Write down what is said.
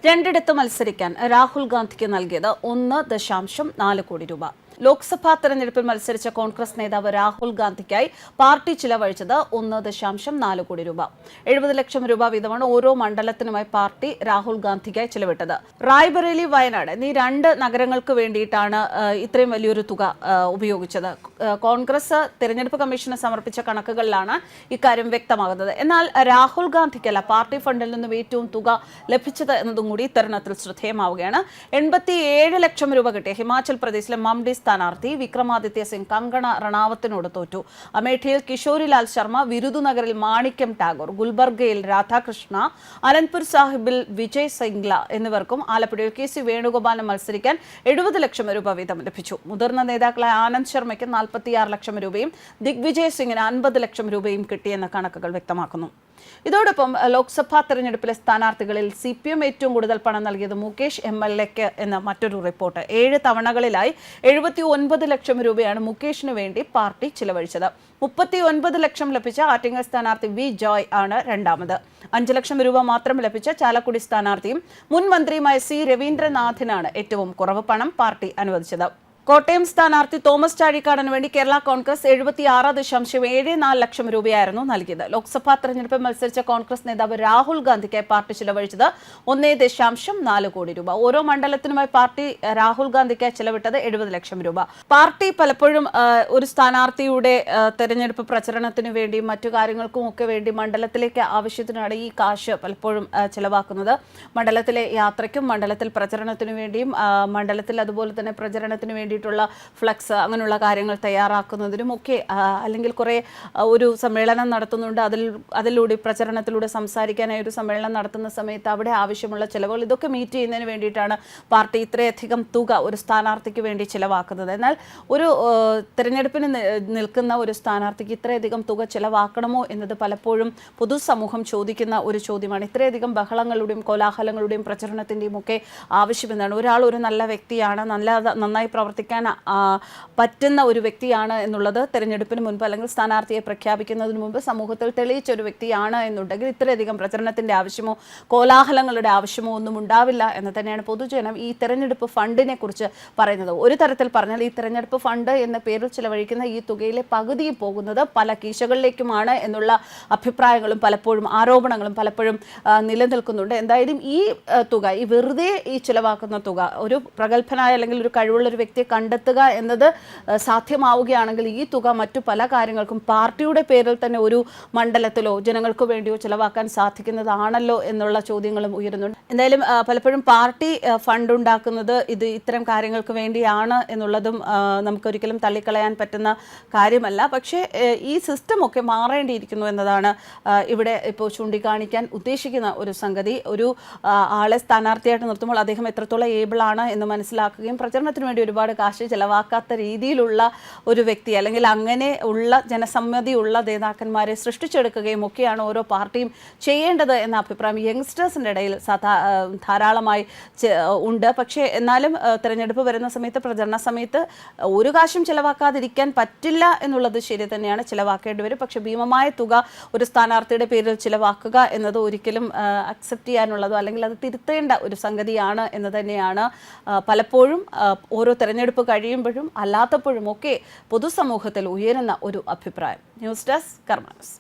രണ്ടിടത്ത് മത്സരിക്കാൻ രാഹുൽ ഗാന്ധിക്ക് നൽകിയത് 1.4 കോടി രൂപ. ലോക്സഭാ തെരഞ്ഞെടുപ്പിൽ മത്സരിച്ച കോൺഗ്രസ് നേതാവ് രാഹുൽ ഗാന്ധിക്കായി പാർട്ടി ചിലവഴിച്ചത് 1.4 കോടി രൂപ. 70 ലക്ഷം രൂപ വീതമാണ് ഓരോ മണ്ഡലത്തിനുമായി പാർട്ടി രാഹുൽ ഗാന്ധിക്കായി ചിലവിട്ടത്. റായ്ബറേലി, വയനാട് എന്നീ 2 നഗരങ്ങൾക്ക് വേണ്ടിയിട്ടാണ് ഇത്രയും വലിയൊരു തുക ഉപയോഗിച്ചത്. കോൺഗ്രസ് തെരഞ്ഞെടുപ്പ് കമ്മീഷന് സമർപ്പിച്ച കണക്കുകളിലാണ് ഇക്കാര്യം വ്യക്തമാകുന്നത്. എന്നാൽ രാഹുൽ ഗാന്ധിക്കല്ല പാർട്ടി ഫണ്ടിൽ നിന്നും ഏറ്റവും തുക ലഭിച്ചത് എന്നതും കൂടി ഇത്തരണത്തിൽ ശ്രദ്ധേയമാവുകയാണ്. 87 ലക്ഷം രൂപ കിട്ടിയ ഹിമാചൽ പ്രദേശിലെ മംഡി സ്ഥാനാർത്ഥി വിക്രമാദിത്യ സിംഗ് കങ്കണ റണാവത്തിനോട് തോറ്റു. അമേഠിയിൽ കിഷോരിലാൽ ശർമ്മ, വിരുദുനഗറിൽ മാണിക്യം ടാഗോർ, ഗുൽബർഗയിൽ രാധാകൃഷ്ണ, അനന്ത്പൂർ സാഹിബിൽ വിജയ് സിംഗ്ല എന്നിവർക്കും ആലപ്പുഴയിൽ KC വേണുഗോപാലിന് മത്സരിക്കാൻ 70 ലക്ഷം രൂപ വീതം ലഭിച്ചു. മുതിർന്ന നേതാക്കളായ ആനന്ദ് ശർമ്മയ്ക്ക് 46 ലക്ഷം രൂപയും ദിഗ്വിജയ് സിംഗിന് 50 ലക്ഷം രൂപയും കിട്ടിയെന്ന് കണക്കുകൾ വ്യക്തമാക്കുന്നു. ഇതോടൊപ്പം ലോക്സഭാ തെരഞ്ഞെടുപ്പിലെ സ്ഥാനാർത്ഥികളിൽ CPM ഏറ്റവും കൂടുതൽ പണം നൽകിയത് മുകേഷ് MLAക്ക് എന്ന മറ്റൊരു റിപ്പോർട്ട്. 7 തവണകളിലായി 79 ലക്ഷം രൂപയാണ് മുകേഷിന് വേണ്ടി പാർട്ടി ചിലവഴിച്ചത്. 39 ലക്ഷം ലഭിച്ച ആറ്റിങ്ങൽ സ്ഥാനാർത്ഥി V ജോയ് ആണ് രണ്ടാമത്. 5 ലക്ഷം രൂപ മാത്രം ലഭിച്ച ചാലക്കുടി സ്ഥാനാർത്ഥിയും മുൻ മന്ത്രിയുമായ C രവീന്ദ്രനാഥിനാണ് ഏറ്റവും കുറവ് പണം പാർട്ടി അനുവദിച്ചത്. കോട്ടയം സ്ഥാനാർത്ഥി തോമസ് ചാഴിക്കാടന് വേണ്ടി കേരള കോൺഗ്രസ് 76.74 ലക്ഷം രൂപയായിരുന്നു നൽകിയത്. ലോക്സഭാ തെരഞ്ഞെടുപ്പിൽ മത്സരിച്ച കോൺഗ്രസ് നേതാവ് രാഹുൽ ഗാന്ധിക്കായി പാർട്ടി ചിലവഴിച്ചത് 1.4 കോടി രൂപ. ഓരോ മണ്ഡലത്തിനുമായി പാർട്ടി രാഹുൽ ഗാന്ധിക്കായി ചിലവിട്ടത് 70 ലക്ഷം രൂപ. പാർട്ടി പലപ്പോഴും ഒരു സ്ഥാനാർത്ഥിയുടെ തെരഞ്ഞെടുപ്പ് പ്രചരണത്തിനു വേണ്ടിയും മറ്റു കാര്യങ്ങൾക്കും ഒക്കെ വേണ്ടി മണ്ഡലത്തിലേക്ക് ആവശ്യത്തിനാണ് ഈ കാശ് പലപ്പോഴും ചിലവാക്കുന്നത്. മണ്ഡലത്തിലെ യാത്രയ്ക്കും മണ്ഡലത്തിൽ പ്രചരണത്തിനു വേണ്ടിയും മണ്ഡലത്തിൽ അതുപോലെ തന്നെ പ്രചരണത്തിനു വേണ്ടി ഫ്ലക്സ് അങ്ങനെയുള്ള കാര്യങ്ങൾ തയ്യാറാക്കുന്നതിനും ഒക്കെ അല്ലെങ്കിൽ കുറേ ഒരു സമ്മേളനം നടത്തുന്നുണ്ട്, അതിലൂടെ പ്രചരണത്തിലൂടെ സംസാരിക്കാനായി ഒരു സമ്മേളനം നടത്തുന്ന സമയത്ത് അവിടെ ആവശ്യമുള്ള ചിലവുകൾ ഇതൊക്കെ മീറ്റ് ചെയ്യുന്നതിന് വേണ്ടിയിട്ടാണ് പാർട്ടി ഇത്രയധികം തുക ഒരു സ്ഥാനാർത്ഥിക്ക് വേണ്ടി ചിലവാക്കുന്നത്. എന്നാൽ ഒരു തെരഞ്ഞെടുപ്പിന് നിൽക്കുന്ന ഒരു സ്ഥാനാർത്ഥിക്ക് ഇത്രയധികം തുക ചിലവാക്കണമോ എന്നത് പലപ്പോഴും പൊതുസമൂഹം ചോദിക്കുന്ന ഒരു ചോദ്യമാണ്. ഇത്രയധികം ബഹളങ്ങളുടെയും കോലാഹലങ്ങളുടെയും പ്രചരണത്തിൻ്റെയും ഒക്കെ ആവശ്യമെന്നാണ്. ഒരാൾ ഒരു നല്ല വ്യക്തിയാണ്, നന്നായി പ്രവർത്തിക്കാൻ പറ്റുന്ന ഒരു വ്യക്തിയാണ് എന്നുള്ളത് തെരഞ്ഞെടുപ്പിന് മുൻപ് അല്ലെങ്കിൽ സ്ഥാനാർത്ഥിയെ പ്രഖ്യാപിക്കുന്നതിന് മുമ്പ് സമൂഹത്തിൽ തെളിയിച്ച ഒരു വ്യക്തിയാണ് എന്നുണ്ടെങ്കിൽ ഇത്രയധികം പ്രചരണത്തിന്റെ ആവശ്യമോ കോലാഹലങ്ങളുടെ ആവശ്യമോ ഒന്നും ഉണ്ടാവില്ല എന്ന് തന്നെയാണ് പൊതുജനം ഈ തെരഞ്ഞെടുപ്പ് ഫണ്ടിനെ കുറിച്ച് പറയുന്നത്. ഒരു തരത്തിൽ പറഞ്ഞാൽ ഈ തെരഞ്ഞെടുപ്പ് ഫണ്ട് എന്ന പേരിൽ ചിലവഴിക്കുന്ന ഈ തുകയിലെ പകുതിയും പോകുന്നത് പല കീശകളിലേക്കുമാണ് എന്നുള്ള അഭിപ്രായങ്ങളും പലപ്പോഴും ആരോപണങ്ങളും പലപ്പോഴും നിലനിൽക്കുന്നുണ്ട്. എന്തായാലും ഈ തുക ഈ വെറുതെ ഈ ചിലവാക്കുന്ന തുക ഒരു പ്രഗത്ഭനായ അല്ലെങ്കിൽ ഒരു കഴിവുള്ള ഒരു വ്യക്തിയെ കണ്ടെത്തുക എന്നത് സാധ്യമാവുകയാണെങ്കിൽ ഈ തുക മറ്റു പല കാര്യങ്ങൾക്കും പാർട്ടിയുടെ പേരിൽ തന്നെ ഒരു മണ്ഡലത്തിലോ ജനങ്ങൾക്ക് വേണ്ടിയോ ചിലവാക്കാൻ സാധിക്കുന്നതാണല്ലോ എന്നുള്ള ചോദ്യങ്ങളും ഉയരുന്നുണ്ട്. എന്തായാലും പലപ്പോഴും പാർട്ടി ഫണ്ട് ഉണ്ടാക്കുന്നത് ഇത്തരം കാര്യങ്ങൾക്ക് വേണ്ടിയാണ് എന്നുള്ളതും നമുക്കൊരിക്കലും തള്ളിക്കളയാൻ പറ്റുന്ന കാര്യമല്ല. പക്ഷേ ഈ സിസ്റ്റം ഒക്കെ മാറേണ്ടിയിരിക്കുന്നു എന്നതാണ് ഇവിടെ ഇപ്പോൾ ചൂണ്ടിക്കാണിക്കാൻ ഉദ്ദേശിക്കുന്ന ഒരു സംഗതി. ഒരു ആളെ സ്ഥാനാർത്ഥിയായിട്ട് നിർത്തുമ്പോൾ അദ്ദേഹം എത്രത്തോളം ഏബിൾ ആണ് എന്ന് മനസ്സിലാക്കുകയും പ്രചരണത്തിന് വേണ്ടി ഒരുപാട് കാശ് ചെലവാക്കാത്ത രീതിയിലുള്ള ഒരു വ്യക്തി അല്ലെങ്കിൽ അങ്ങനെ ഉള്ള ജനസമ്മതിയുള്ള നേതാക്കന്മാരെ സൃഷ്ടിച്ചെടുക്കുകയും ഒക്കെയാണ് ഓരോ പാർട്ടിയും ചെയ്യേണ്ടത് എന്ന അഭിപ്രായം യങ്സ്റ്റേഴ്സിൻ്റെ ഇടയിൽ ധാരാളമായി ഉണ്ട്. പക്ഷേ എന്നാലും തെരഞ്ഞെടുപ്പ് വരുന്ന സമയത്ത് പ്രചരണ സമയത്ത് ഒരു കാശും ചിലവാക്കാതിരിക്കാൻ പറ്റില്ല എന്നുള്ളത് ശരി തന്നെയാണ്, ചിലവാക്കേണ്ടി വരും. പക്ഷേ ഭീമമായ തുക ഒരു സ്ഥാനാർത്ഥിയുടെ പേരിൽ ചിലവാക്കുക എന്നത് ഒരിക്കലും അക്സെപ്റ്റ് ചെയ്യാനുള്ളതോ അല്ലെങ്കിൽ അത് തിരുത്തേണ്ട ഒരു സംഗതിയാണ് എന്ന് തന്നെയാണ് പലപ്പോഴും ഓരോ തെരഞ്ഞെടുപ്പ് കഴിയുമ്പോഴും അല്ലാത്തപ്പോഴും ഒക്കെ പൊതുസമൂഹത്തിൽ ഉയരുന്ന ഒരു അഭിപ്രായം. ന്യൂസ് ഡെസ്ക് കർമ്മ ന്യൂസ്.